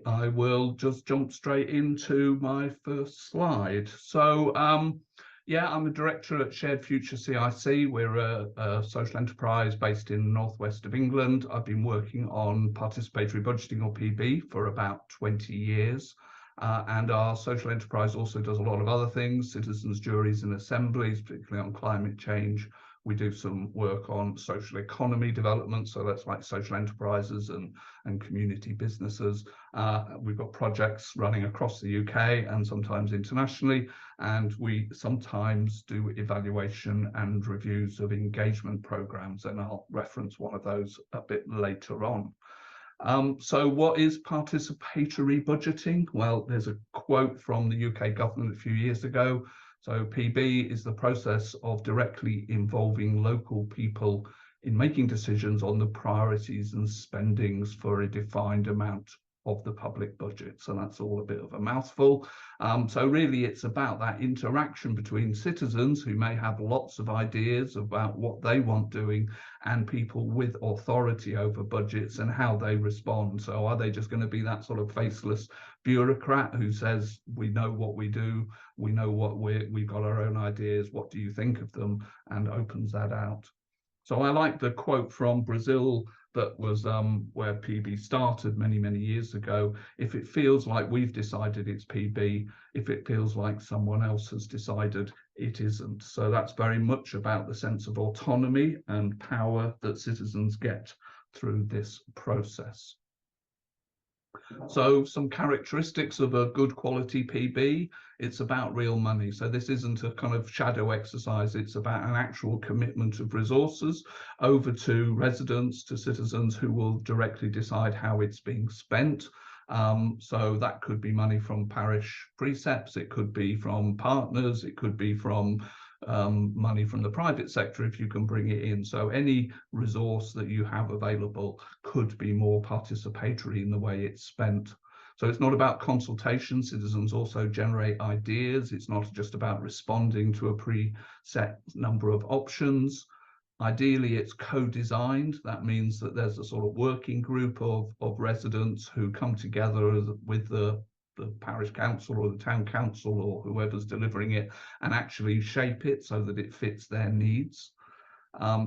I will just jump straight into my first slide. Yeah, I'm a director at Shared Future CIC. We're a social enterprise based in the northwest of England. I've been working on participatory budgeting, or PB, for about 20 years. And our social enterprise also does a lot of other things: citizens, juries, and assemblies, particularly on climate change. We do some work on social economy development, so that's like social enterprises and community businesses. We've got projects running across the UK and sometimes internationally, and we sometimes do evaluation and reviews of engagement programs, and I'll reference one of those a bit later on. So what is participatory budgeting? Well, there's a quote from the UK government a few years ago. So PB is the process of directly involving local people in making decisions on the priorities and spendings for a defined amount of the public budget. So that's all a bit of a mouthful. So really it's about that interaction between citizens who may have lots of ideas about what they want doing and people with authority over budgets and how they respond. So are they just going to be that sort of faceless bureaucrat who says, we know what we do, we know what we've got our own ideas, what do you think of them, and opens that out. So I like the quote from Brazil that was where PB started many, many years ago. If it feels like we've decided it's PB, if it feels like someone else has decided, it isn't. So that's very much about the sense of autonomy and power that citizens get through this process. So some characteristics of a good quality PB: it's about real money. So this isn't a kind of shadow exercise. It's about an actual commitment of resources over to residents, to citizens who will directly decide how it's being spent. So that could be money from parish precepts, it could be from partners, it could be from money from the private sector if you can bring it in. So any resource that you have available could be more participatory in the way it's spent. So it's not about consultation. Citizens also generate ideas. It's not just about responding to a preset number of options. Ideally, it's co-designed. That means that there's a sort of working group of residents who come together with the parish council or the town council or whoever's delivering it and actually shape it so that it fits their needs.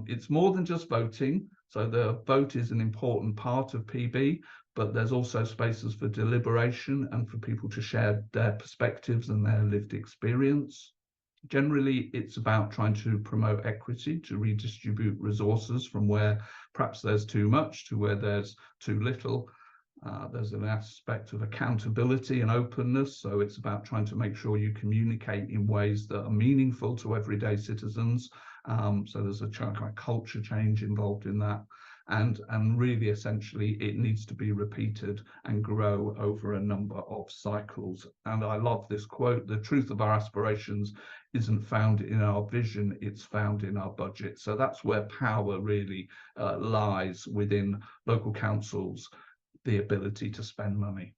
It's more than just voting. So the vote is an important part of PB, but there's also spaces for deliberation and for people to share their perspectives and their lived experience. Generally, it's about trying to promote equity, to redistribute resources from where perhaps there's too much to where there's too little. There's an aspect of accountability and openness. So it's about trying to make sure you communicate in ways that are meaningful to everyday citizens. So there's a kind of culture change involved in that. And really, essentially, it needs to be repeated and grow over a number of cycles. And I love this quote: the truth of our aspirations isn't found in our vision, it's found in our budget. So that's where power really lies within local councils, the ability to spend money.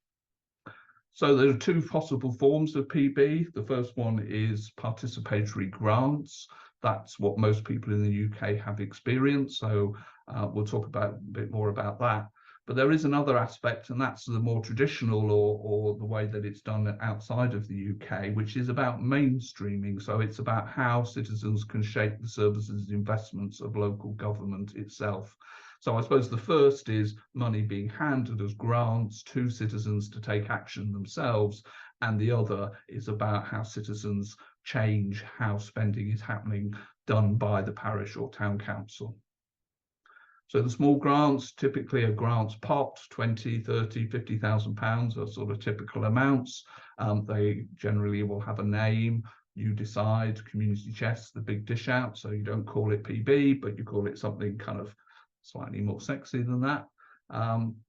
So there are two possible forms of PB. The first one is participatory grants. That's what most people in the UK have experienced. So we'll talk about a bit more about that. But there is another aspect, and that's the more traditional or the way that it's done outside of the UK, which is about mainstreaming. So it's about how citizens can shape the services and investments of local government itself. So I suppose the first is money being handed as grants to citizens to take action themselves, and the other is about how citizens change how spending is happening, done by the parish or town council. So the small grants, typically a grants pot, 20, 30, 50,000 pounds are sort of typical amounts. They generally will have a name. You decide. Community chest, the big dish out. So you don't call it PB, but you call it something kind of slightly more sexy than that.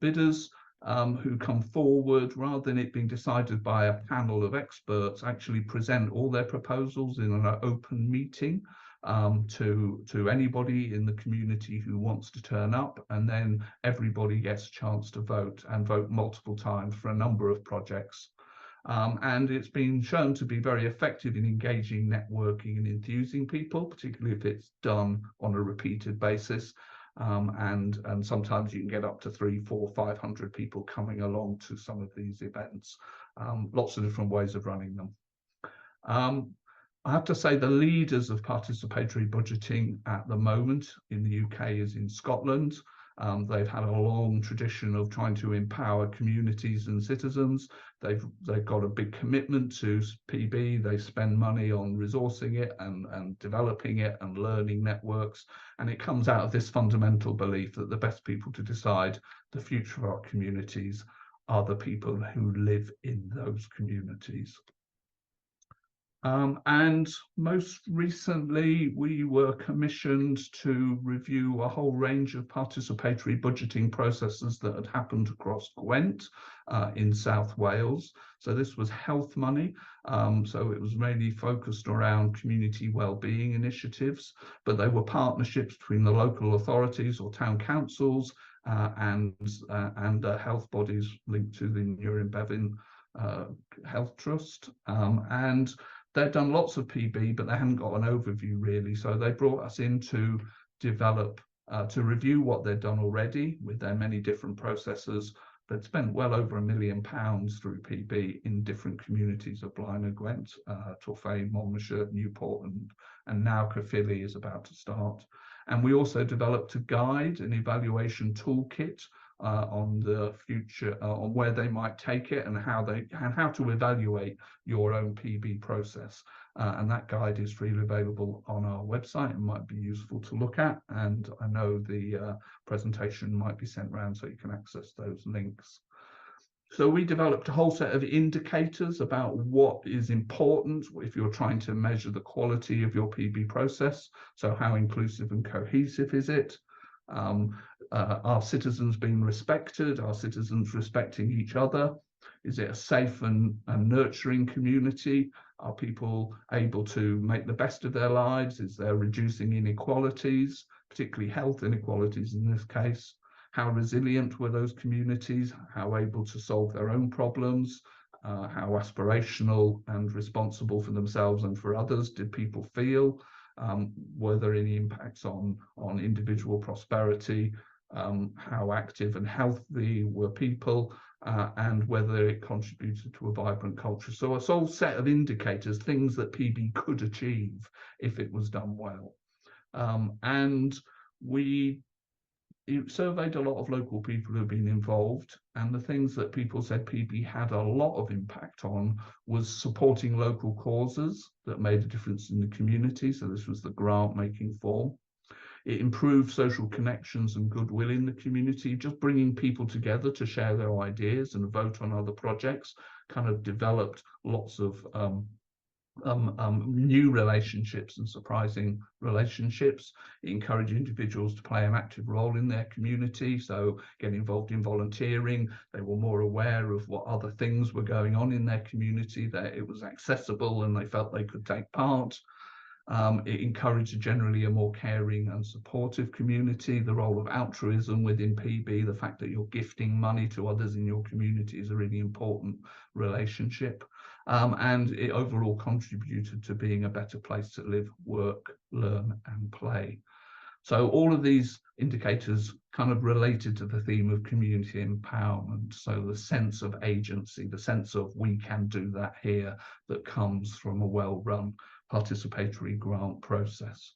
Bidders who come forward, rather than it being decided by a panel of experts, actually present all their proposals in an open meeting to anybody in the community who wants to turn up, and then everybody gets a chance to vote and vote multiple times for a number of projects. And it's been shown to be very effective in engaging, networking and enthusing people, particularly if it's done on a repeated basis. and sometimes you can get up to 300, 400, 500 people coming along to some of these events. Lots of different ways of running them. I have to say the leaders of participatory budgeting at the moment in the UK is in Scotland. They've had a long tradition of trying to empower communities and citizens. They've got a big commitment to PB. They spend money on resourcing it and developing it and learning networks. And it comes out of this fundamental belief that the best people to decide the future of our communities are the people who live in those communities. And most recently, we were commissioned to review a whole range of participatory budgeting processes that had happened across Gwent in South Wales. So this was health money. So it was mainly focused around community wellbeing initiatives, but they were partnerships between the local authorities or town councils and health bodies linked to the Nuremberg Health Trust. And they'd done lots of PB, but they hadn't got an overview really. So they brought us in to develop, to review what they'd done already with their many different processes. They'd spent well over £1 million through PB in different communities of Blaenau Gwent, Torfaen, Monmouthshire, Newport, and now Caerphilly is about to start. And we also developed a guide, an evaluation toolkit on the future, on where they might take it and how to evaluate your own PB process. And that guide is freely available on our website and might be useful to look at. And I know the presentation might be sent around so you can access those links. So we developed a whole set of indicators about what is important if you're trying to measure the quality of your PB process. So how inclusive and cohesive is it? Are citizens being respected? Are citizens respecting each other? Is it a safe and nurturing community? Are people able to make the best of their lives? Is there reducing inequalities, particularly health inequalities in this case? How resilient were those communities? How able to solve their own problems? How aspirational and responsible for themselves and for others did people feel? Were there any impacts on individual prosperity? How active and healthy were people? And whether it contributed to a vibrant culture. So a whole set of indicators, things that PB could achieve if it was done well. And we surveyed a lot of local people who've been involved, and the things that people said PB had a lot of impact on was supporting local causes that made a difference in the community. So this was the grant making form. It improved social connections and goodwill in the community, just bringing people together to share their ideas and vote on other projects, kind of developed lots of new relationships and surprising relationships. It encouraged individuals to play an active role in their community, so get involved in volunteering. They were more aware of what other things were going on in their community, that it was accessible and they felt they could take part. It encouraged generally a more caring and supportive community. The role of altruism within PB, the fact that you're gifting money to others in your community is a really important relationship. And it overall contributed to being a better place to live, work, learn, and play. So all of these indicators kind of related to the theme of community empowerment. So the sense of agency, the sense of we can do that here, that comes from a well-run participatory grant process.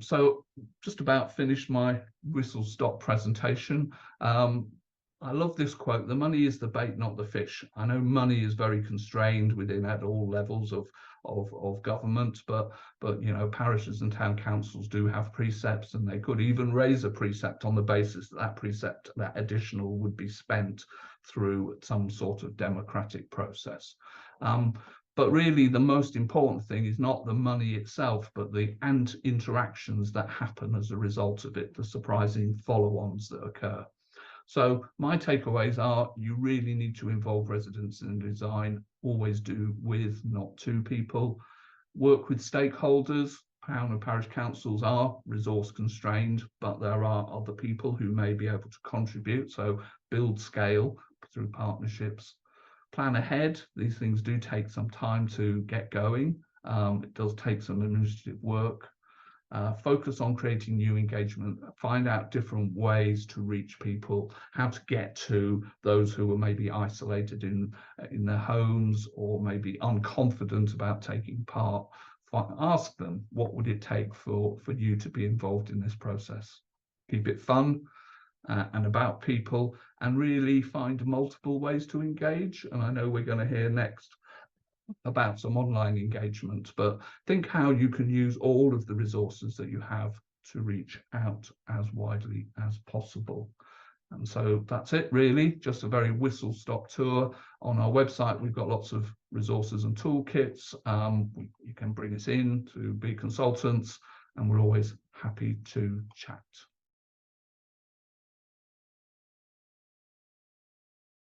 So just about finished my whistle-stop presentation. I love this quote: the money is the bait, not the fish. I know money is very constrained within at all levels of government, but you know, parishes and town councils do have precepts, and they could even raise a precept on the basis that precept, that additional, would be spent through some sort of democratic process. But really, the most important thing is not the money itself, but the interactions that happen as a result of it, the surprising follow-ons that occur. So my takeaways are: you really need to involve residents in design, always do with, not to people. Work with stakeholders. Town and parish councils are resource constrained, but there are other people who may be able to contribute. So build scale through partnerships. Plan ahead. These things do take some time to get going. It does take some administrative work. focus on creating new engagement, find out different ways to reach people, how to get to those who are maybe isolated in their homes or maybe unconfident about taking part. Ask them, what would it take for you to be involved in this process? Keep it fun and about people, and really find multiple ways to engage. And I know we're going to hear next about some online engagement, but think how you can use all of the resources that you have to reach out as widely as possible. And so that's it, really, just a very whistle-stop tour. On our website, we've got lots of resources and toolkits. You can bring us in to be consultants, and we're always happy to chat.